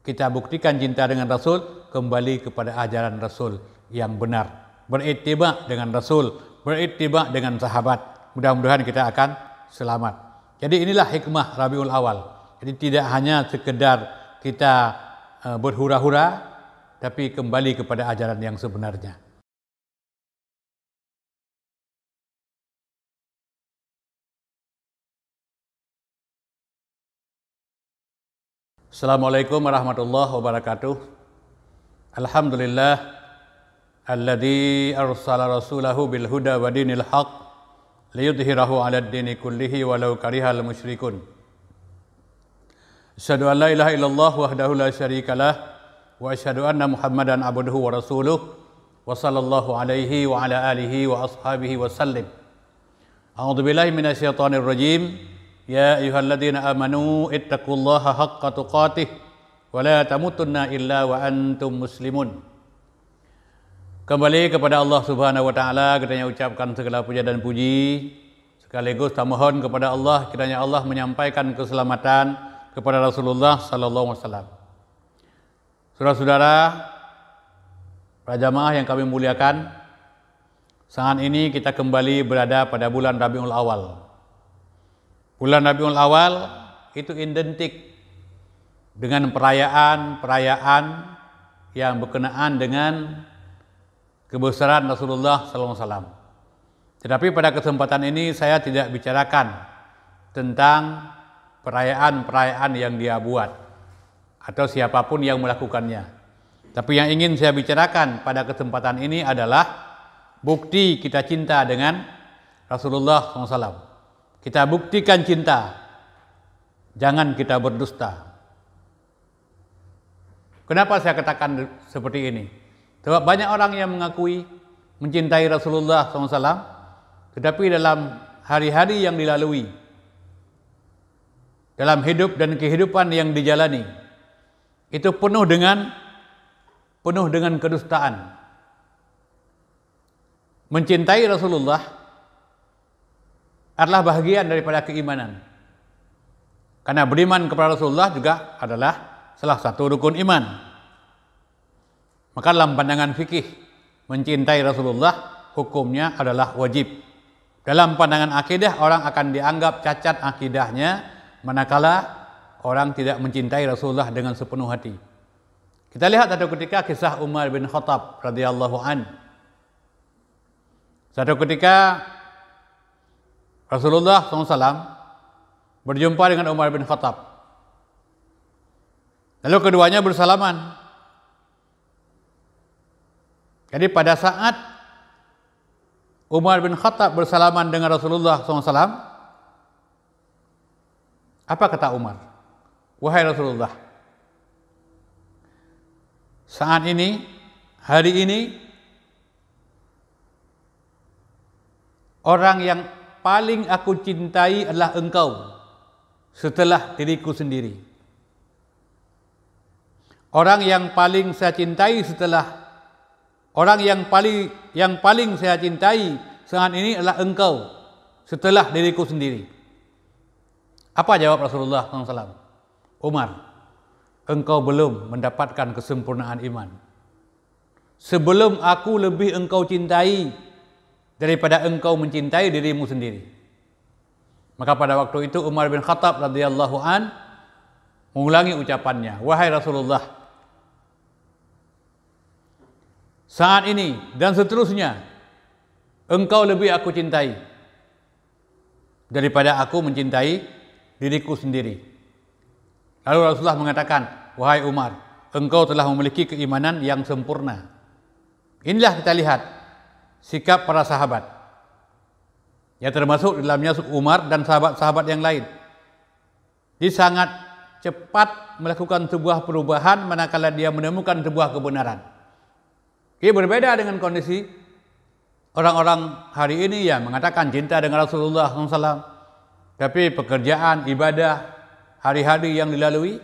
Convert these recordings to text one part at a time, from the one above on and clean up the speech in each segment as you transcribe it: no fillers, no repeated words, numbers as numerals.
kita buktikan cinta dengan Rasul, kembali kepada ajaran Rasul yang benar. Berittiba dengan Rasul, berittiba dengan sahabat. Mudah-mudahan kita akan selamat. Jadi inilah hikmah Rabiul Awal. Jadi tidak hanya sekedar kita berhura-hura, tapi kembali kepada ajaran yang sebenarnya. Assalamualaikum warahmatullahi wabarakatuh. Alhamdulillah alladzi arsala rasulahu bil huda wa dinil haq liyudhhirahu 'alad dini kullihi walau karihal musyrikun. Asyhadu an la ilaha illallah wahdahu la syarikalah wa asyhadu anna Muhammadan abduhu wa rasuluh wa sallallahu alaihi wa ala alihi wa ashabihi wa sallim. A'udzu billahi minasyaitonir rajim. Ya ayyuhalladzina amanu ittaqullaha haqqa tuqatih wa la tamutunna illa wa antum muslimun. Kembali kepada Allah Subhanahu wa taala, kiranya ucapkan segala puja dan puji, sekaligus mohon kepada Allah kiranya Allah menyampaikan keselamatan kepada Rasulullah sallallahu alaihi wasallam. Saudara-saudara, para jamaah yang kami muliakan, saat ini kita kembali berada pada bulan Rabiul Awal. Bulan Rabiul Awal itu identik dengan perayaan-perayaan yang berkenaan dengan kebesaran Rasulullah SAW. Tetapi pada kesempatan ini saya tidak bicarakan tentang perayaan-perayaan yang dia buat atau siapapun yang melakukannya. Tapi yang ingin saya bicarakan pada kesempatan ini adalah bukti kita cinta dengan Rasulullah SAW. Kita buktikan cinta, jangan kita berdusta. Kenapa saya katakan seperti ini? Sebab banyak orang yang mengakui mencintai Rasulullah SAW, tetapi dalam hari-hari yang dilalui, dalam hidup dan kehidupan yang dijalani, itu penuh dengan kedustaan. Mencintai Rasulullah adalah bahagian daripada keimanan. Karena beriman kepada Rasulullah juga adalah salah satu rukun iman. Maka dalam pandangan fikih, mencintai Rasulullah hukumnya adalah wajib. Dalam pandangan akidah, orang akan dianggap cacat akidahnya manakala orang tidak mencintai Rasulullah dengan sepenuh hati. Kita lihat satu ketika kisah Umar bin Khattab radhiyallahu an. Satu ketika Rasulullah SAW berjumpa dengan Umar bin Khattab. Lalu keduanya bersalaman. Jadi pada saat Umar bin Khattab bersalaman dengan Rasulullah SAW, apa kata Umar? Wahai Rasulullah, saat ini, hari ini, orang yang paling aku cintai adalah engkau setelah diriku sendiri. Orang yang paling saya cintai yang paling saya cintai saat ini adalah engkau setelah diriku sendiri. Apa jawab Rasulullah SAW? Umar, engkau belum mendapatkan kesempurnaan iman. Sebelum aku lebih engkau cintai daripada engkau mencintai dirimu sendiri. Maka pada waktu itu Umar bin Khattab radhiyallahu an mengulangi ucapannya, wahai Rasulullah, saat ini dan seterusnya engkau lebih aku cintai daripada aku mencintai diriku sendiri. Lalu Rasulullah mengatakan, wahai Umar, engkau telah memiliki keimanan yang sempurna. Inilah kita lihat sikap para sahabat, ya termasuk dalamnya Umar dan sahabat-sahabat yang lain. Dia sangat cepat melakukan sebuah perubahan manakala dia menemukan sebuah kebenaran. Dia berbeda dengan kondisi orang-orang hari ini yang mengatakan cinta dengan Rasulullah SAW, tapi pekerjaan, ibadah, hari-hari yang dilalui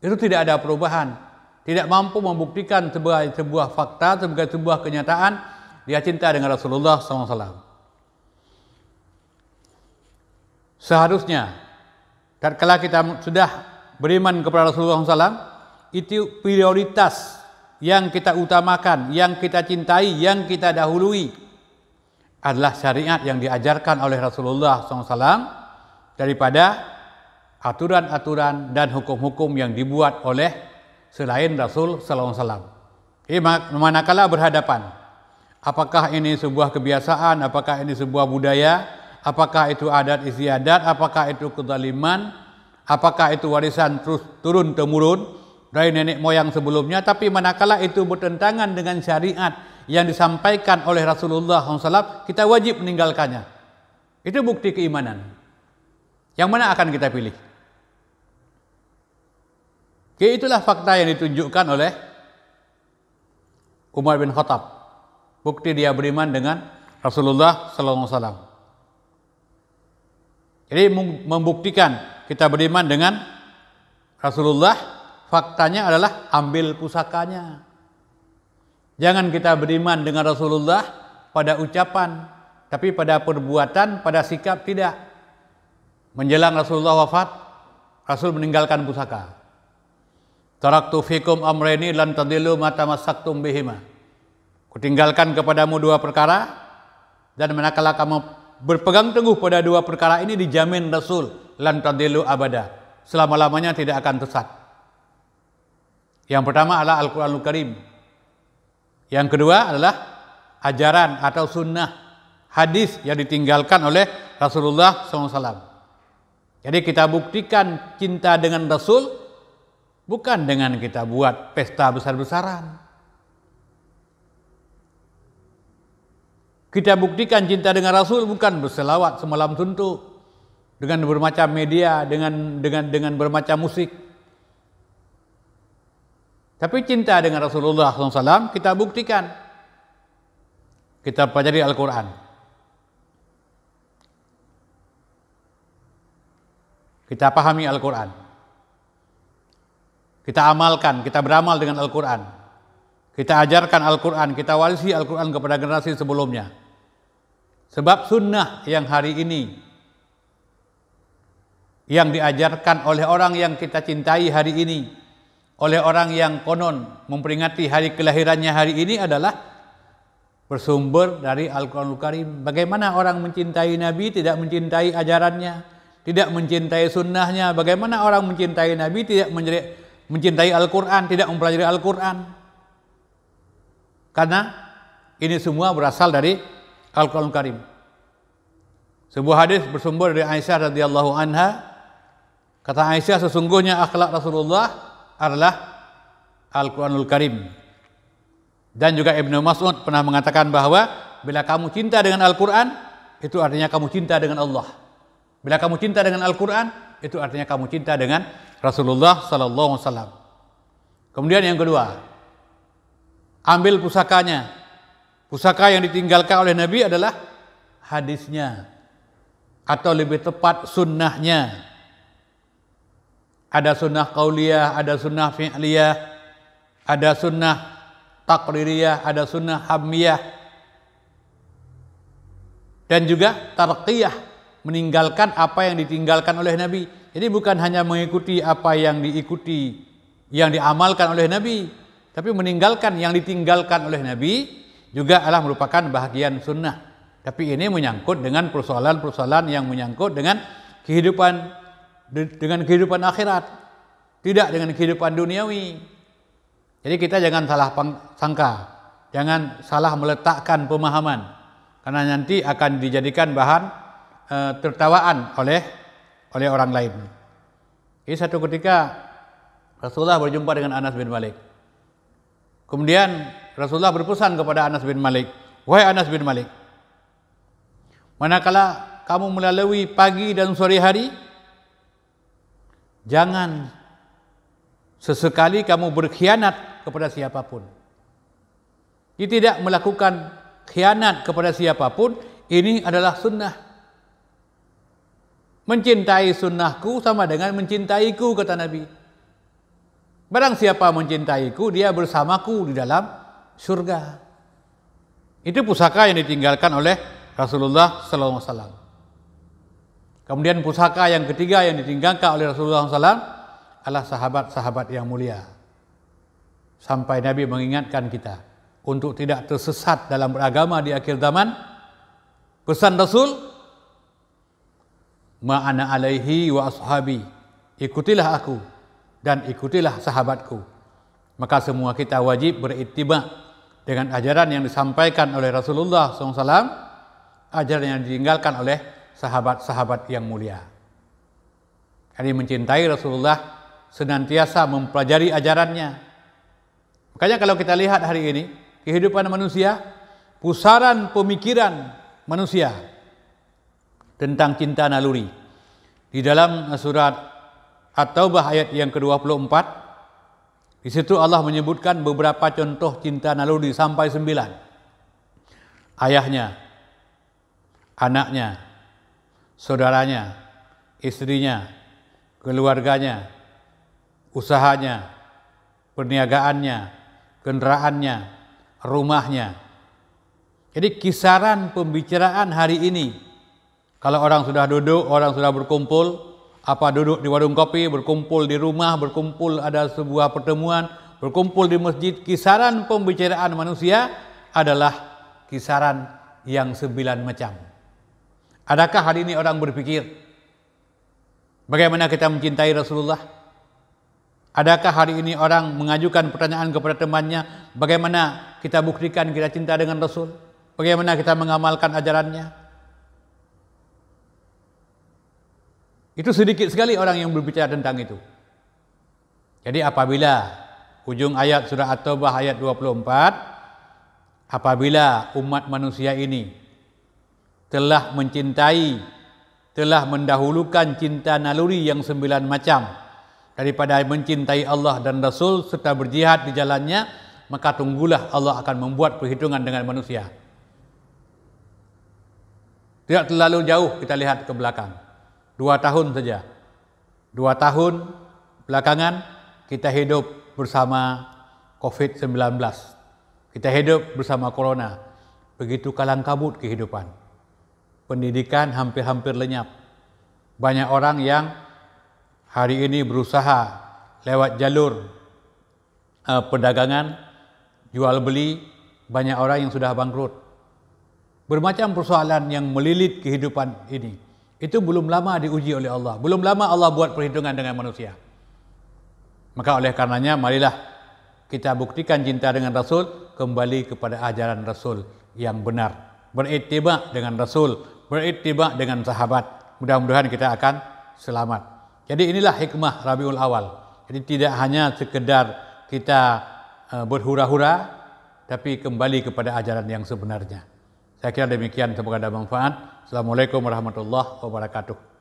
itu tidak ada perubahan. Tidak mampu membuktikan sebuah fakta, sebagai sebuah kenyataan dia cinta dengan Rasulullah SAW. Seharusnya tatkala kita sudah beriman kepada Rasulullah SAW itu prioritas yang kita utamakan, yang kita cintai, yang kita dahului adalah syariat yang diajarkan oleh Rasulullah SAW daripada aturan-aturan dan hukum-hukum yang dibuat oleh selain Rasul SAW. Manakala berhadapan, apakah ini sebuah kebiasaan, apakah ini sebuah budaya, apakah itu adat istiadat, apakah itu kezaliman, apakah itu warisan terus turun-temurun dari nenek moyang sebelumnya, tapi manakala itu bertentangan dengan syariat yang disampaikan oleh Rasulullah SAW, kita wajib meninggalkannya. Itu bukti keimanan. Yang mana akan kita pilih? Itulah fakta yang ditunjukkan oleh Umar bin Khattab. Bukti dia beriman dengan Rasulullah SAW. Jadi membuktikan kita beriman dengan Rasulullah, faktanya adalah ambil pusakanya. Jangan kita beriman dengan Rasulullah pada ucapan, tapi pada perbuatan, pada sikap tidak. Menjelang Rasulullah wafat, Rasul meninggalkan pusaka. Taraktu fikum amreni lan tadillu ma tamassaktum bihima. Kutinggalkan kepadamu dua perkara, dan manakala kamu berpegang teguh pada dua perkara ini, dijamin Rasul lan tadillu abada, selama-lamanya tidak akan sesat. Yang pertama adalah Al-Quranul Karim. Yang kedua adalah ajaran atau sunnah, hadis yang ditinggalkan oleh Rasulullah SAW. Jadi kita buktikan cinta dengan Rasul bukan dengan kita buat pesta besar-besaran. Kita buktikan cinta dengan Rasul bukan berselawat semalam suntuk dengan bermacam media, dengan bermacam musik. Tapi cinta dengan Rasulullah SAW kita buktikan. Kita pelajari Al-Quran. Kita pahami Al-Quran. Kita amalkan, kita beramal dengan Al-Quran. Kita ajarkan Al-Quran, kita warisi Al-Quran kepada generasi sebelumnya. Sebab sunnah yang hari ini, yang diajarkan oleh orang yang kita cintai hari ini, oleh orang yang konon memperingati hari kelahirannya hari ini adalah bersumber dari Al-Quranul Karim. Bagaimana orang mencintai Nabi tidak mencintai ajarannya, tidak mencintai sunnahnya? Bagaimana orang mencintai Nabi tidak mencintai Al-Quran, tidak mempelajari Al-Quran? Karena ini semua berasal dari Al-Quranul Karim. Sebuah hadis bersumber dari Aisyah radhiyallahu anha. Kata Aisyah, sesungguhnya akhlak Rasulullah adalah Al-Quranul Karim. Dan juga Ibnu Mas'ud pernah mengatakan bahwa bila kamu cinta dengan Al-Quran, itu artinya kamu cinta dengan Allah. Bila kamu cinta dengan Al-Quran, itu artinya kamu cinta dengan Rasulullah SAW. Kemudian yang kedua, ambil pusakanya. Pusaka yang ditinggalkan oleh Nabi adalah hadisnya, atau lebih tepat sunnahnya. Ada sunnah qauliyah, ada sunnah fi'liyah, ada sunnah taqririyah, ada sunnah hamiyah, dan juga tarqiyah, meninggalkan apa yang ditinggalkan oleh Nabi. Jadi bukan hanya mengikuti apa yang diikuti, yang diamalkan oleh Nabi, tapi meninggalkan yang ditinggalkan oleh Nabi juga adalah merupakan bahagian sunnah. Tapi ini menyangkut dengan persoalan-persoalan yang menyangkut dengan kehidupan akhirat, tidak dengan kehidupan duniawi. Jadi kita jangan salah sangka, jangan salah meletakkan pemahaman, karena nanti akan dijadikan bahan tertawaan oleh orang lain. Jadi satu ketika Rasulullah berjumpa dengan Anas bin Malik. Kemudian Rasulullah berpesan kepada Anas bin Malik, "Wahai Anas bin Malik, manakala kamu melalui pagi dan sore hari, jangan sesekali kamu berkhianat kepada siapapun." Dia tidak melakukan khianat kepada siapapun. Ini adalah sunnah. Mencintai sunnahku sama dengan mencintaiku, kata Nabi. Barang siapa mencintaiku, dia bersamaku di dalam surga. Itu pusaka yang ditinggalkan oleh Rasulullah SAW. Kemudian pusaka yang ketiga yang ditinggalkan oleh Rasulullah SAW adalah sahabat-sahabat yang mulia. Sampai Nabi mengingatkan kita untuk tidak tersesat dalam beragama di akhir zaman. Pesan Rasul, ma'ana alaihi wa ashabi, ikutilah aku dan ikutilah sahabatku. Maka semua kita wajib berittiba dengan ajaran yang disampaikan oleh Rasulullah SAW, ajaran yang ditinggalkan oleh sahabat-sahabat yang mulia. Jadi mencintai Rasulullah, senantiasa mempelajari ajarannya. Makanya kalau kita lihat hari ini, kehidupan manusia, pusaran pemikiran manusia tentang cinta naluri. Di dalam surat At-Taubah ayat yang ke-24, di situ Allah menyebutkan beberapa contoh cinta naluri sampai 9. Ayahnya, anaknya, saudaranya, istrinya, keluarganya, usahanya, perniagaannya, kendaraannya, rumahnya. Jadi kisaran pembicaraan hari ini, kalau orang sudah duduk, orang sudah berkumpul, duduk di warung kopi, berkumpul di rumah, berkumpul ada sebuah pertemuan, berkumpul di masjid, kisaran pembicaraan manusia adalah kisaran yang 9 macam. Adakah hari ini orang berpikir bagaimana kita mencintai Rasulullah? Adakah hari ini orang mengajukan pertanyaan kepada temannya, bagaimana kita buktikan kita cinta dengan Rasul? Bagaimana kita mengamalkan ajarannya? Itu sedikit sekali orang yang berbicara tentang itu. Jadi apabila ujung ayat surah At-Taubah ayat 24, apabila umat manusia ini telah mencintai, telah mendahulukan cinta naluri yang 9 macam daripada mencintai Allah dan Rasul serta berjihad di jalannya, maka tunggulah Allah akan membuat perhitungan dengan manusia. Tidak terlalu jauh kita lihat ke belakang. 2 tahun saja. 2 tahun belakangan kita hidup bersama COVID-19. Kita hidup bersama Corona. Begitu kalang kabut kehidupan. Pendidikan hampir-hampir lenyap. Banyak orang yang hari ini berusaha lewat jalur perdagangan, jual beli, banyak orang yang sudah bangkrut. Bermacam persoalan yang melilit kehidupan ini. Itu belum lama diuji oleh Allah. Belum lama Allah buat perhitungan dengan manusia. Maka oleh karenanya marilah kita buktikan cinta dengan Rasul, kembali kepada ajaran Rasul yang benar. Berittiba dengan Rasul, berittiba dengan sahabat. Mudah-mudahan kita akan selamat. Jadi inilah hikmah Rabiul Awal. Jadi tidak hanya sekedar kita berhura-hura, tapi kembali kepada ajaran yang sebenarnya. Saya kira demikian, semoga ada manfaat. Assalamualaikum warahmatullahi wabarakatuh.